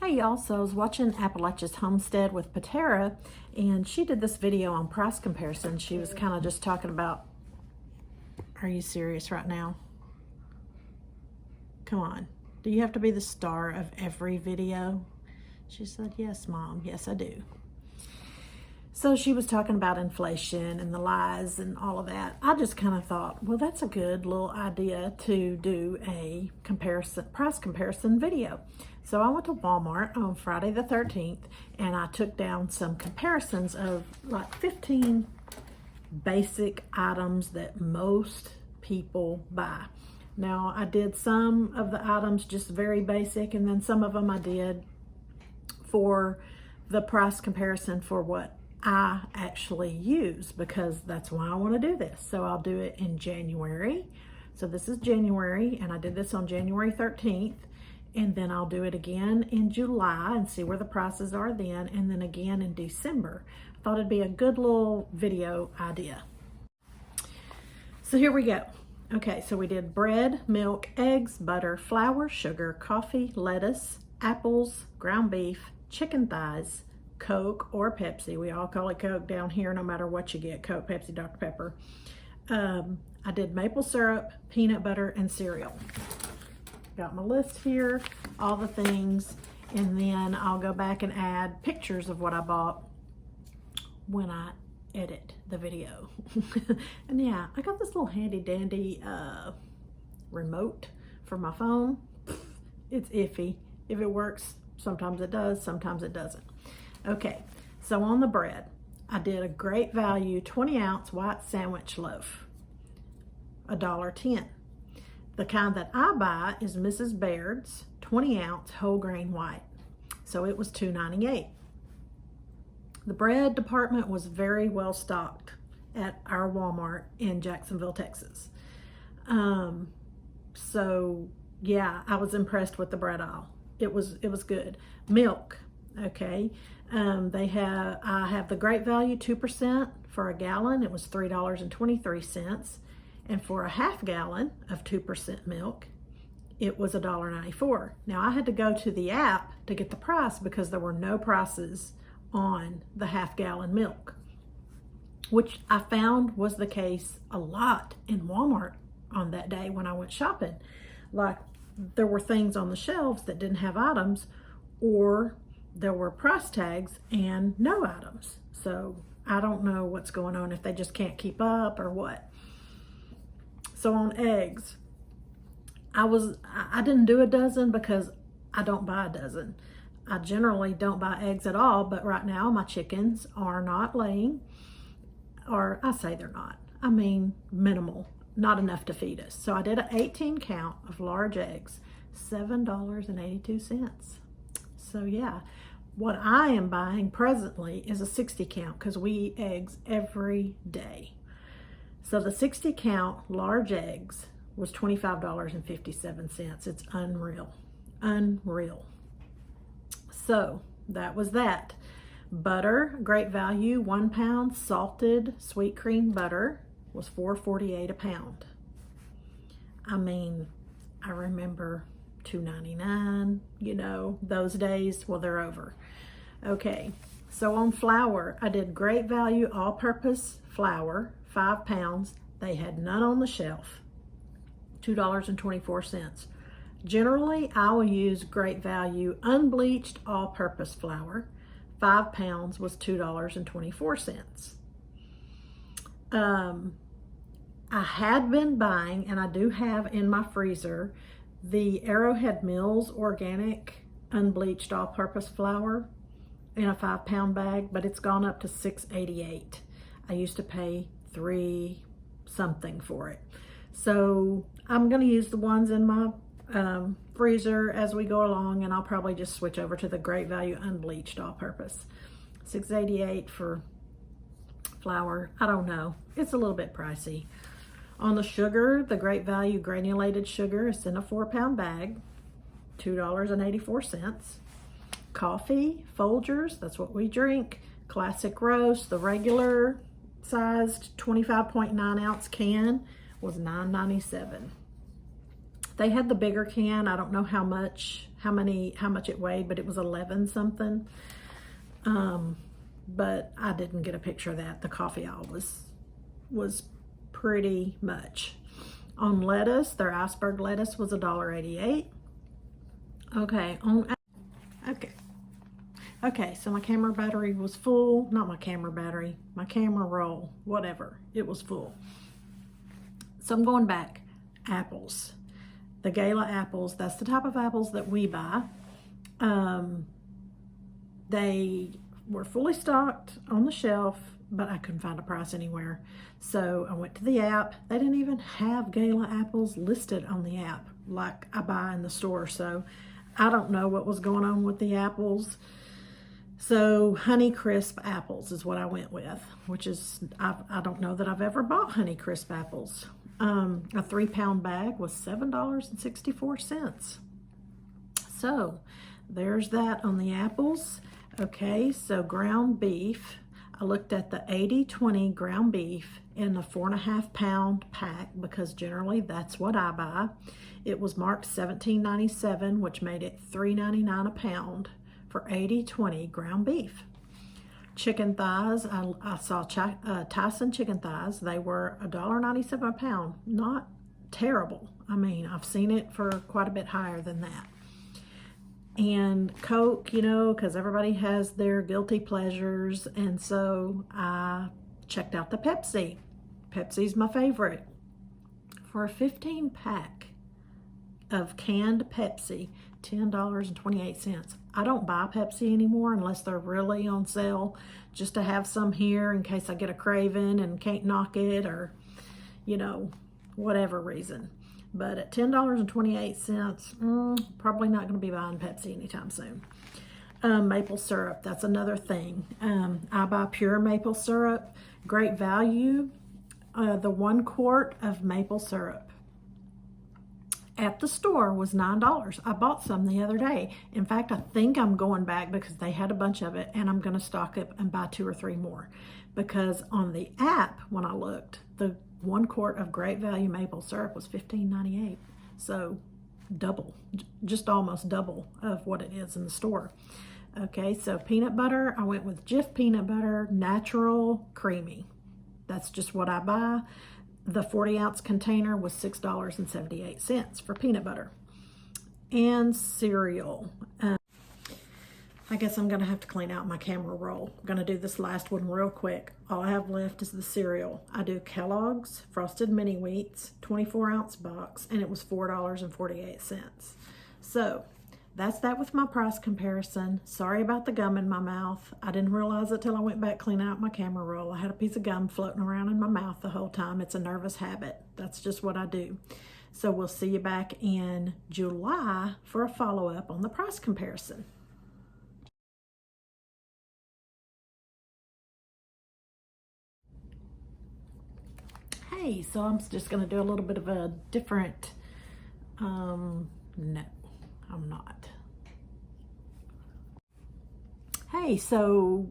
Hey y'all, so I was watching Appalachia's Homestead with Patera, and she did this video on price comparison. She was kind of just talking about, are you serious right now? Come on, do you have to be the star of every video? She said, yes, Mom, yes, I do. So she was talking about inflation and the lies and all of that. I just kind of thought, well, that's a good little idea to do a price comparison video. So I went to Walmart on Friday the 13th and I took down some comparisons of like 15 basic items that most people buy. Now I did some of the items just very basic, and then some of them I did for the price comparison for what I actually use, because that's why I want to do this. So I'll do it in January. So this is January, and I did this on January 13th, and then I'll do it again in July and see where the prices are then, and then again in December. I thought it'd be a good little video idea. So here we go. Okay, so we did bread, milk, eggs, butter, flour, sugar, coffee, lettuce, apples, ground beef, chicken thighs, Coke or Pepsi. We all call it Coke down here, no matter what you get, Coke, Pepsi, Dr. Pepper. I did maple syrup, peanut butter, and cereal. Got my list here, all the things, and then I'll go back and add pictures of what I bought when I edit the video. And yeah, I got this little handy dandy remote for my phone. It's iffy. If it works, sometimes it does, sometimes it doesn't. Okay, so on the bread, I did a Great Value 20-ounce white sandwich loaf, $1.10. The kind that I buy is Mrs. Baird's 20-ounce whole grain white, so it was $2.98. The bread department was very well stocked at our Walmart in Jacksonville, Texas. So yeah, I was impressed with the bread aisle. It was good. Milk, okay. I have the Great Value 2% for a gallon. It was $3.23. And for a half gallon of 2% milk, it was $1.94. Now I had to go to the app to get the price because there were no prices on the half gallon milk, which I found was the case a lot in Walmart on that day when I went shopping. Like, there were things on the shelves that didn't have items, or there were price tags and no items. So I don't know what's going on, if they just can't keep up or what. So on eggs, I didn't do a dozen because I don't buy a dozen. I generally don't buy eggs at all, but right now my chickens are not laying, or I say they're not. I mean minimal, not enough to feed us. So I did an 18 count of large eggs, $7.82. So yeah, what I am buying presently is a 60 count because we eat eggs every day. So the 60 count large eggs was $25.57. It's unreal, unreal. So that was that. Butter, Great Value, 1 pound salted sweet cream butter was $4.48 a pound. I mean, I remember $2.99, you know, those days. Well, they're over. Okay, so on flour, I did Great Value all-purpose flour, 5 pounds. They had none on the shelf, $2.24. Generally, I will use Great Value unbleached all-purpose flour. 5 pounds was $2.24. I had been buying, and I do have in my freezer, the Arrowhead Mills organic unbleached all-purpose flour in a 5 pound bag, but it's gone up to $6.88. I used to pay $3 something for it. So I'm going to use the ones in my freezer as we go along, and I'll probably just switch over to the Great Value unbleached all-purpose. $6.88 for flour. I don't know, it's a little bit pricey. On the sugar, the Great Value granulated sugar is in a 4 pound bag, $2.84. Coffee, Folgers, that's what we drink, classic roast, the regular sized 25.9 ounce can was $9.97. They had the bigger can. I don't know how how much it weighed, but it was 11 something. But I didn't get a picture of that. The coffee aisle was pretty much. On lettuce, their iceberg lettuce was $1.88. Okay, so my camera battery was full. Not my camera battery, my camera roll, whatever. It was full. So I'm going back. Apples. The Gala apples, that's the type of apples that we buy. They were fully stocked on the shelf, but I couldn't find a price anywhere. So I went to the app. They didn't even have Gala apples listed on the app like I buy in the store. So I don't know what was going on with the apples. So Honeycrisp apples is what I went with, which is, I don't know that I've ever bought Honeycrisp apples. A 3-pound bag was $7.64. So there's that on the apples. Okay, so ground beef. I looked at the 80/20 ground beef in the 4.5-pound pack because generally that's what I buy. It was marked $17.97, which made it $3.99 a pound for 80/20 ground beef. Chicken thighs, I saw Tyson chicken thighs. They were $1.97 a pound. Not terrible. I mean, I've seen it for quite a bit higher than that. And Coke, you know, because everybody has their guilty pleasures. And so I checked out the Pepsi. Pepsi's my favorite. For a 15-pack of canned Pepsi, $10.28. I don't buy Pepsi anymore unless they're really on sale, just to have some here in case I get a craving and can't knock it, or, you know, whatever reason. But at $10.28, probably not going to be buying Pepsi anytime soon. Maple syrup, that's another thing. I buy pure maple syrup. Great value. The 1 quart of maple syrup at the store was $9. I bought some the other day. In fact, I think I'm going back because they had a bunch of it, and I'm going to stock up and buy 2 or 3 more. Because on the app, when I looked, the 1 quart of great value maple syrup was $15.98. So double, just almost double of what it is in the store. Okay, so peanut butter, I went with Jif peanut butter, natural, creamy. That's just what I buy. The 40-ounce container was $6.78 for peanut butter. And cereal. I guess I'm going to have to clean out my camera roll. I'm going to do this last one real quick. All I have left is the cereal. I do Kellogg's Frosted Mini Wheats, 24-ounce box, and it was $4.48. So that's that with my price comparison. Sorry about the gum in my mouth. I didn't realize it till I went back cleaning out my camera roll. I had a piece of gum floating around in my mouth the whole time. It's a nervous habit. That's just what I do. So we'll see you back in July for a follow-up on the price comparison. Hey, so I'm just going to do a little bit of a different, no, I'm not. Hey, so